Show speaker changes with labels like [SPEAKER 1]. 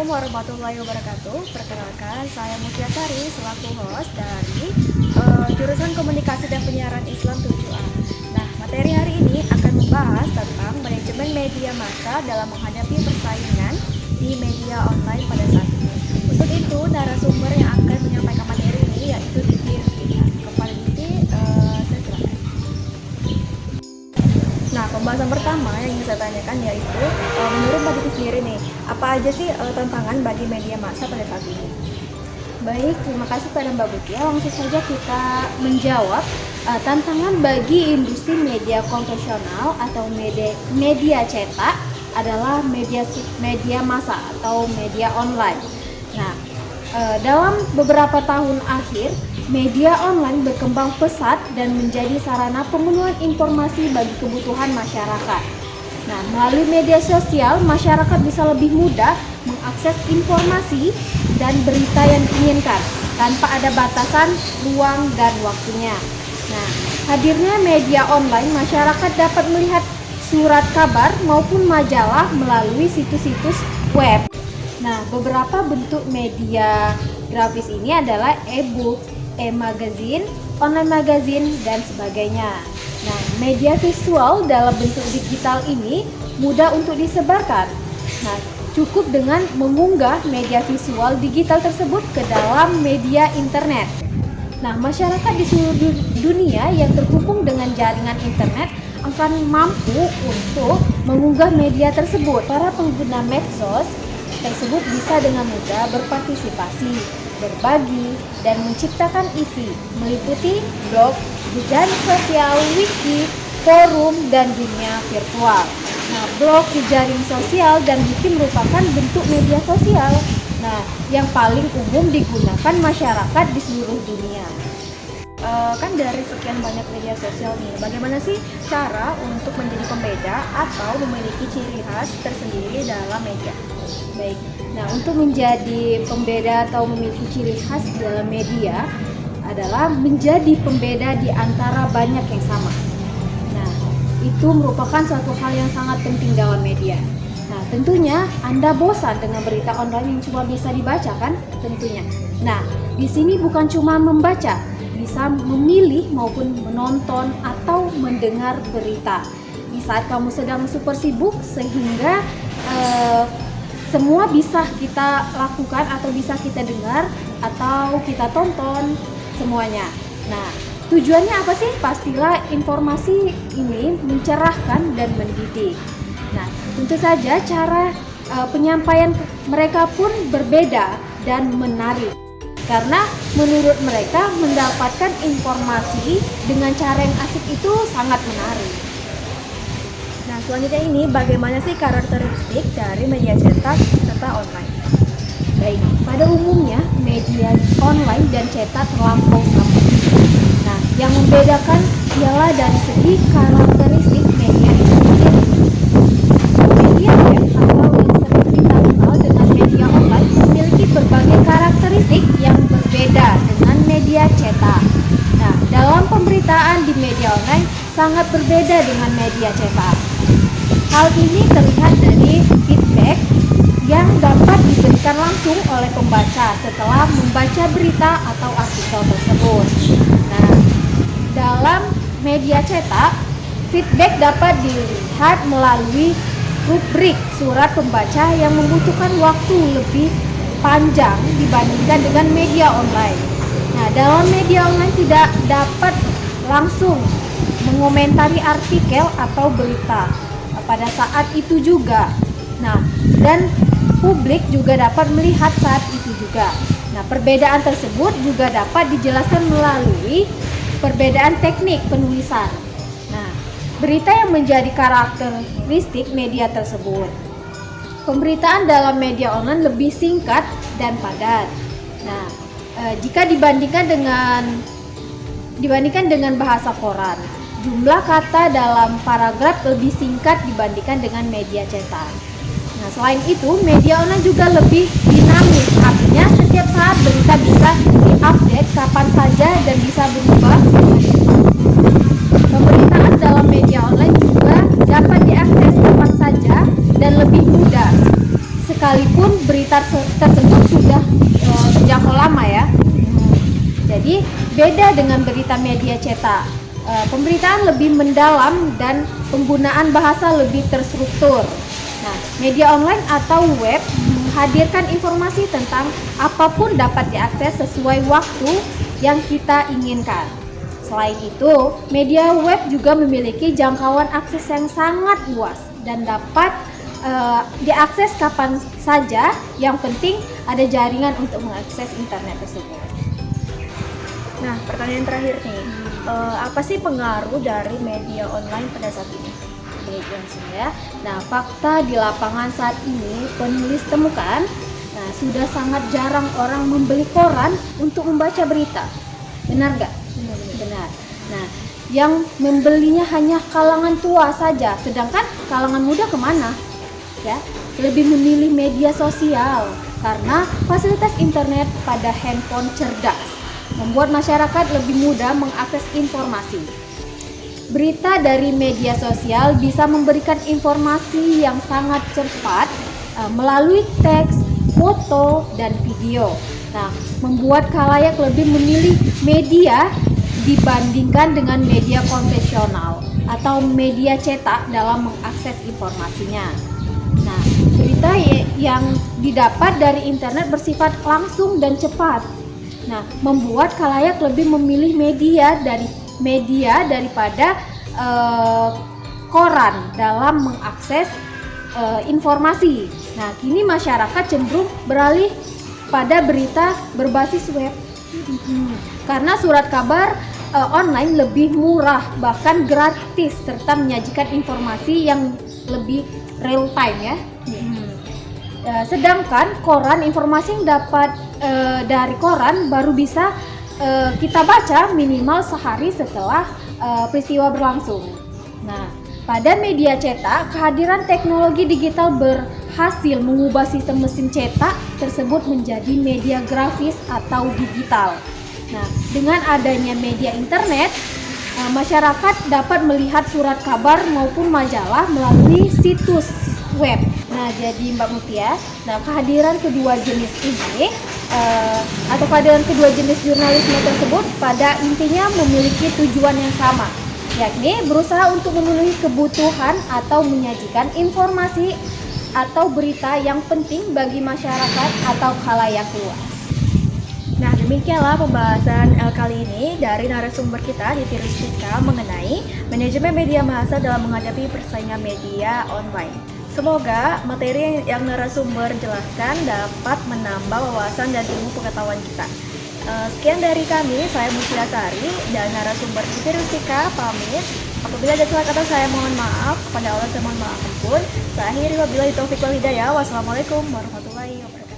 [SPEAKER 1] Assalamualaikum warahmatullahi wabarakatuh. Perkenalkan, saya Mutia-Sari selaku host dari jurusan Komunikasi dan Penyiaran Islam 7A. Nah, materi hari ini akan membahas tentang manajemen media massa dalam menghadapi persaingan di media online pada saat ini. Untuk itu, narasumber yang akan menyampaikan materi ini yaitu Diti Rufina. Kepada Diti, saya silakan. Nah, pembahasan pertama yang ingin saya tanyakan yaitu menurut Mbak Diti sendiri nih, apa aja sih tantangan bagi media massa pada saat ini?
[SPEAKER 2] Baik, terima kasih pada Mbak Butia. Langsung saja kita menjawab tantangan bagi industri media konvensional atau media cetak adalah media massa atau media online. Nah, dalam beberapa tahun akhir, media online berkembang pesat dan menjadi sarana pemenuhan informasi bagi kebutuhan masyarakat. Nah, melalui media sosial, masyarakat bisa lebih mudah mengakses informasi dan berita yang diinginkan tanpa ada batasan ruang dan waktunya. Nah, hadirnya media online, masyarakat dapat melihat surat kabar maupun majalah melalui situs-situs web. Nah, beberapa bentuk media grafis ini adalah e-book, e-magazine, online magazine, dan sebagainya. Nah, media visual dalam bentuk digital ini mudah untuk disebarkan. Nah, cukup dengan mengunggah media visual digital tersebut ke dalam media internet. Nah, masyarakat di seluruh dunia yang terhubung dengan jaringan internet akan mampu untuk mengunggah media tersebut. Para pengguna medsos tersebut bisa dengan mudah berpartisipasi, berbagi, dan menciptakan isi, meliputi blog, jejaring sosial, wiki, forum, dan dunia virtual. Nah, blog, jejaring sosial, dan wiki merupakan bentuk media sosial. Nah, yang paling umum digunakan masyarakat di seluruh dunia.
[SPEAKER 1] Kan dari sekian banyak media sosial nih, bagaimana sih cara untuk menjadi pembeda atau memiliki ciri khas tersendiri dalam media?
[SPEAKER 2] Baik, nah untuk menjadi pembeda atau memiliki ciri khas dalam media adalah menjadi pembeda di antara banyak yang sama. Nah, itu merupakan suatu hal yang sangat penting dalam media. Nah, tentunya Anda bosan dengan berita online yang cuma bisa dibaca kan? Tentunya. Nah, di sini bukan cuma membaca, bisa memilih maupun menonton atau mendengar berita. Di saat kamu sedang super sibuk sehingga semua bisa kita lakukan atau bisa kita dengar atau kita tonton semuanya. Nah, tujuannya apa sih? Pastilah informasi ini mencerahkan dan mendidik. Nah, tentu saja cara penyampaian mereka pun berbeda dan menarik. Karena menurut mereka mendapatkan informasi dengan cara yang asik itu sangat menarik.
[SPEAKER 1] Nah, selanjutnya ini bagaimana sih karakteristik dari media cetak serta online?
[SPEAKER 2] Baik, pada umumnya media online dan cetak terlampau sama. Nah, yang membedakan ialah dari segi karakteristik media itu sendiri. Media web atau yang sering kita kenal dengan media online memiliki berbagai karakteristik yang berbeda dengan media cetak. Nah, dalam pemberitaan di media online sangat berbeda dengan media cetak. Hal ini terlihat dari feedback yang dapat diberikan langsung oleh pembaca setelah membaca berita atau artikel tersebut. Nah, dalam media cetak, feedback dapat dilihat melalui rubrik surat pembaca yang membutuhkan waktu lebih panjang dibandingkan dengan media online. Nah, dalam media online tidak dapat langsung mengomentari artikel atau berita pada saat itu juga. Nah, dan publik juga dapat melihat saat itu juga. Nah, perbedaan tersebut juga dapat dijelaskan melalui perbedaan teknik penulisan. Nah, berita yang menjadi karakteristik media tersebut. Pemberitaan dalam media online lebih singkat dan padat. Nah, jika dibandingkan dengan bahasa koran, jumlah kata dalam paragraf lebih singkat dibandingkan dengan media cetak. Nah, selain itu, media online juga lebih dinamis. Artinya setiap saat berita bisa diupdate kapan saja dan bisa berubah. Pemberitaan dalam media online juga dapat diakses kapan saja dan lebih mudah. sekalipun berita tersebut sudah terjangkau lama ya. Jadi beda dengan berita media cetak. Pemberitaan lebih mendalam dan penggunaan bahasa lebih terstruktur. Nah, media online atau web menghadirkan informasi tentang apapun dapat diakses sesuai waktu yang kita inginkan. Selain itu, media web juga memiliki jangkauan akses yang sangat luas dan dapat diakses kapan saja. Yang penting ada jaringan untuk mengakses internet tersebut.
[SPEAKER 1] Nah, pertanyaan terakhir nih, apa sih pengaruh dari media online pada saat ini?
[SPEAKER 2] Baik, langsung ya. Nah, fakta di lapangan saat ini penulis temukan, sudah sangat jarang orang membeli koran untuk membaca berita. Benar nggak? Benar. Nah, yang membelinya hanya kalangan tua saja, sedangkan kalangan muda kemana? Ya, lebih memilih media sosial karena fasilitas internet pada handphone cerdas membuat masyarakat lebih mudah mengakses informasi. Berita dari media sosial bisa memberikan informasi yang sangat cepat melalui teks, foto, dan video. Nah, membuat khalayak lebih memilih media dibandingkan dengan media konvensional atau media cetak dalam mengakses informasinya. Nah, berita yang didapat dari internet bersifat langsung dan cepat. Nah, membuat khalayak lebih memilih media daripada koran dalam mengakses informasi. Nah, kini masyarakat cenderung beralih pada berita berbasis web. Karena surat kabar online lebih murah, bahkan gratis, serta menyajikan informasi yang lebih real time ya. Sedangkan koran, informasi yang dapat dari koran baru bisa kita baca minimal sehari setelah peristiwa berlangsung. Nah, pada media cetak, kehadiran teknologi digital berhasil mengubah sistem mesin cetak tersebut menjadi media grafis atau digital. Nah, dengan adanya media internet, masyarakat dapat melihat surat kabar maupun majalah melalui situs web. Nah, jadi Mbak Mutia, kehadiran kedua jenis ini atau kehadiran kedua jenis jurnalisme tersebut pada intinya memiliki tujuan yang sama, yakni berusaha untuk memenuhi kebutuhan atau menyajikan informasi atau berita yang penting bagi masyarakat atau khalayak luas.
[SPEAKER 1] Nah, demikianlah pembahasan kali ini dari narasumber kita di Tirustika mengenai manajemen media massa dalam menghadapi persaingan media online. Semoga materi yang narasumber jelaskan dapat menambah wawasan dan ilmu pengetahuan kita. Sekian dari kami, saya Mutia Sari dan narasumber di Tirustika pamit. Apabila ada salah kata saya mohon maaf, kepada Allah saya mohon maaf pun. Saya akhiri wabillahi taufiq wal hidayah. Wassalamualaikum warahmatullahi wabarakatuh.